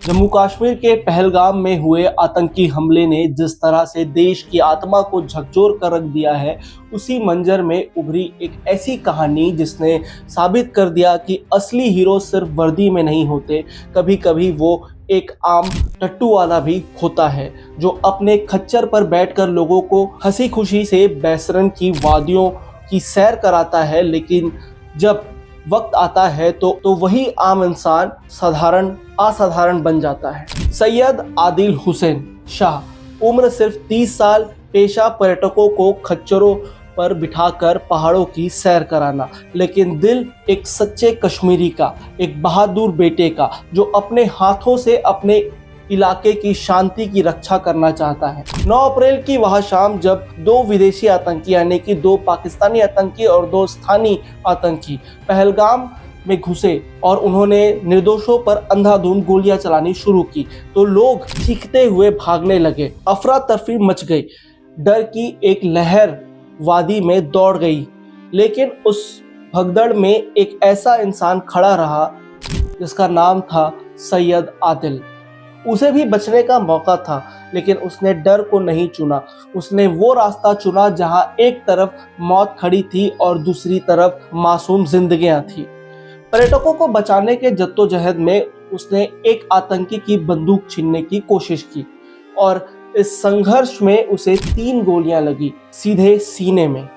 जम्मू कश्मीर के पहलगाम में हुए आतंकी हमले ने जिस तरह से देश की आत्मा को झकझोर कर रख दिया है, उसी मंजर में उभरी एक ऐसी कहानी जिसने साबित कर दिया कि असली हीरो सिर्फ वर्दी में नहीं होते, कभी कभी वो एक आम टट्टू वाला भी होता है जो अपने खच्चर पर बैठकर लोगों को हंसी खुशी से बैसरन की वादियों की सैर कराता है। लेकिन जब वक्त आता है तो वही आम इंसान असाधारण बन जाता है। सैयद आदिल हुसैन शाह, उम्र सिर्फ 30 साल, पेशा पर्यटकों को खच्चरों पर बिठाकर पहाड़ों की सैर कराना, लेकिन दिल एक सच्चे कश्मीरी का, एक बहादुर बेटे का जो अपने हाथों से अपने इलाके की शांति की रक्षा करना चाहता है। 9 अप्रैल की वह शाम जब 2 विदेशी आतंकी यानी कि 2 पाकिस्तानी आतंकी और 2 स्थानीय आतंकी पहलगाम में घुसे और उन्होंने निर्दोषों पर अंधाधुंध गोलियां चलानी शुरू की तो लोग चीखते हुए भागने लगे। अफरा तफरी मच गई, डर की एक लहर वादी में दौड़ गई, लेकिन उस भगदड़ में एक ऐसा इंसान खड़ा रहा जिसका नाम था सैयद आदिल। उसे भी बचने का मौका था, लेकिन उसने डर को नहीं चुना। उसने वो रास्ता चुना जहां एक तरफ मौत खड़ी थी और दूसरी तरफ मासूम जिंदगियां थी। पर्यटकों को बचाने के जद्दोजहद में उसने एक आतंकी की बंदूक छीनने की कोशिश की और इस संघर्ष में उसे 3 गोलियां लगी, सीधे सीने में।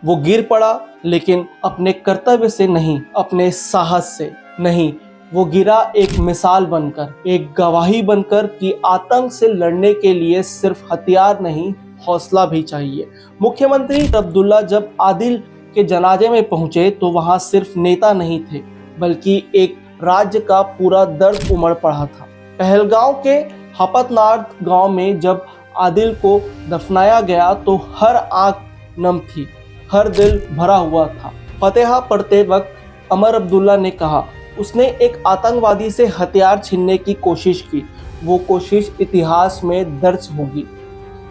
वो गिर पड़ा, लेकिन अपने कर्तव्य से नहीं, अपने साहस से नहीं। वो गिरा एक मिसाल बनकर, एक गवाही बनकर कि आतंक से लड़ने के लिए सिर्फ हथियार नहीं, हौसला भी चाहिए। मुख्यमंत्री अब्दुल्ला जब आदिल के जनाजे में पहुंचे तो वहां सिर्फ नेता नहीं थे, बल्कि एक राज्य का पूरा दर्द उमड़ पड़ा था। पहलगांव के हपतनार गांव में जब आदिल को दफनाया गया तो हर आंख नम थी, हर दिल भरा हुआ था। फतेहा पढ़ते वक्त अमर अब्दुल्ला ने कहा, उसने एक आतंकवादी से हथियार छीनने की कोशिश की, वो कोशिश इतिहास में दर्ज होगी,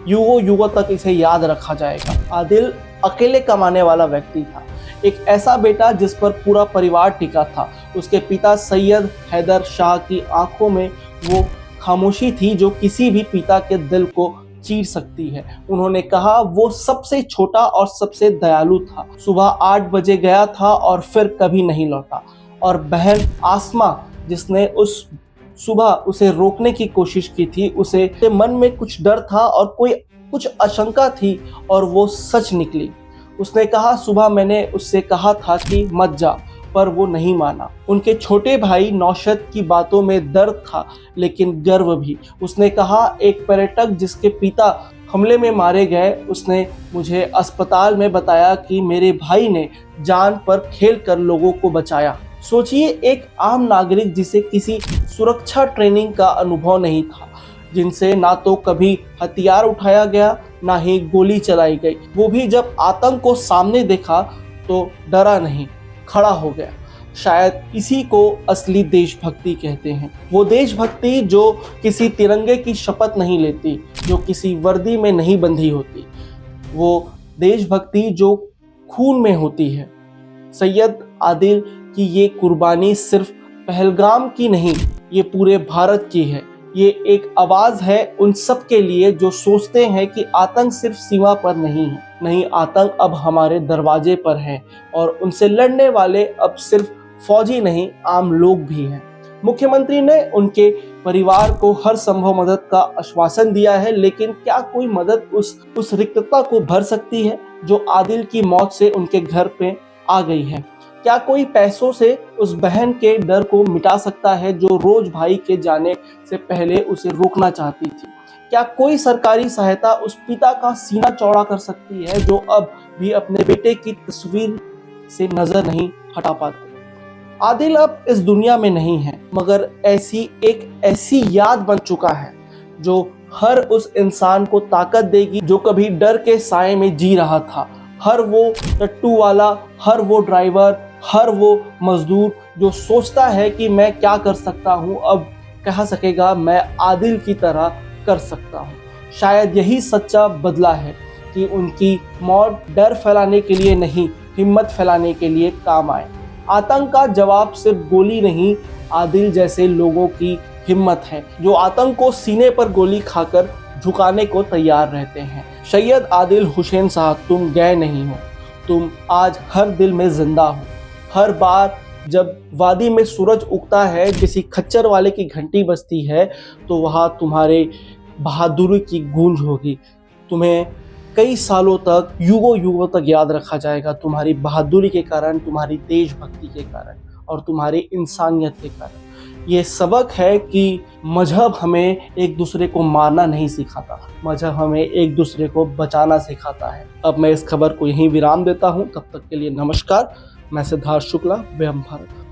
युगों तक इसे याद रखा जाएगा। आदिल अकेले कमाने वाला व्यक्ति था, एक ऐसा बेटा जिस पर पूरा परिवार टिका था। उसके पिता सैयद हैदर शाह की आंखों में वो खामोशी थी जो किसी भी पिता के दिल को चीर सकती है। उन्होंने कहा, वो सबसे छोटा और सबसे दयालु था। सुबह 8 बजे गया था और फिर कभी नहीं लौटा। और बहन आसमा, जिसने उस सुबह उसे रोकने की कोशिश की थी, उसे मन में कुछ डर था और कुछ आशंका थी और वो सच निकली। उसने कहा, सुबह मैंने उससे कहा था कि मत जा, पर वो नहीं माना। उनके छोटे भाई नौशद की बातों में दर्द था, लेकिन गर्व भी। उसने कहा, एक पर्यटक जिसके पिता हमले में मारे गए, उसने मुझे अस्पताल में बताया कि मेरे भाई ने जान पर खेलकर लोगों को बचाया। सोचिए, एक आम नागरिक जिसे किसी सुरक्षा ट्रेनिंग का अनुभव नहीं था, जिनसे ना तो कभी हथियार उठाया गया ना ही गोली चलाई गई, वो भी जब आतंक को सामने देखा तो डरा नहीं, खड़ा हो गया। शायद इसी को असली देशभक्ति कहते हैं। वो देशभक्ति जो किसी तिरंगे की शपथ नहीं लेती, जो किसी वर्दी में नहीं बंधी होती, वो देशभक्ति जो खून में होती है। सैयद आदिल की ये कुर्बानी सिर्फ पहलगाम की नहीं, ये पूरे भारत की है। ये एक आवाज़ है उन सब के लिए जो सोचते हैं कि आतंक सिर्फ सीमा पर नहीं है। नहीं, आतंक अब हमारे दरवाजे पर है और उनसे लड़ने वाले अब सिर्फ फौजी नहीं, आम लोग भी हैं। मुख्यमंत्री ने उनके परिवार को हर संभव मदद का आश्वासन दिया है, लेकिन क्या कोई मदद उस रिक्तता को भर सकती है जो आदिल की मौत से उनके घर पे आ गई है? क्या कोई पैसों से उस बहन के डर को मिटा सकता है जो रोज भाई के जाने से पहले उसे रोकना चाहती थी? क्या कोई सरकारी सहायता उस पिता का सीना चौड़ा कर सकती है जो अब भी अपने बेटे की तस्वीर से नजर नहीं हटा पाते? आदिल अब इस दुनिया में नहीं है, मगर ऐसी याद बन चुका है जो हर उस इंसान को ताकत देगी जो कभी डर के साए में जी रहा था। हर वो टट्टू वाला, हर वो ड्राइवर, हर वो मजदूर जो सोचता है कि मैं क्या कर सकता हूँ, अब कह सकेगा मैं आदिल की तरह कर सकता हूँ। शायद यही सच्चा बदला है कि उनकी मौत डर फैलाने के लिए नहीं, हिम्मत फैलाने के लिए काम आए। आतंक का जवाब सिर्फ गोली नहीं, आदिल जैसे लोगों की हिम्मत है जो आतंक को सीने पर गोली खाकर झुकाने को तैयार रहते हैं। सैयद आदिल हुसैन साहब, तुम गए नहीं हो, तुम आज हर दिल में जिंदा हो। हर बार जब वादी में सूरज उगता है, किसी खच्चर वाले की घंटी बजती है, तो वहाँ तुम्हारे बहादुरी की गूंज होगी। तुम्हें कई सालों तक, युगों युगों तक याद रखा जाएगा, तुम्हारी बहादुरी के कारण, तुम्हारी देशभक्ति के कारण और तुम्हारी इंसानियत के कारण। ये सबक है कि मजहब हमें एक दूसरे को मारना नहीं सिखाता, मजहब हमें एक दूसरे को बचाना सिखाता है। अब मैं इस खबर को यहीं विराम देता हूँ। तब तक के लिए नमस्कार। मैं सिद्धार्थ शुक्ला, व्यम भारत।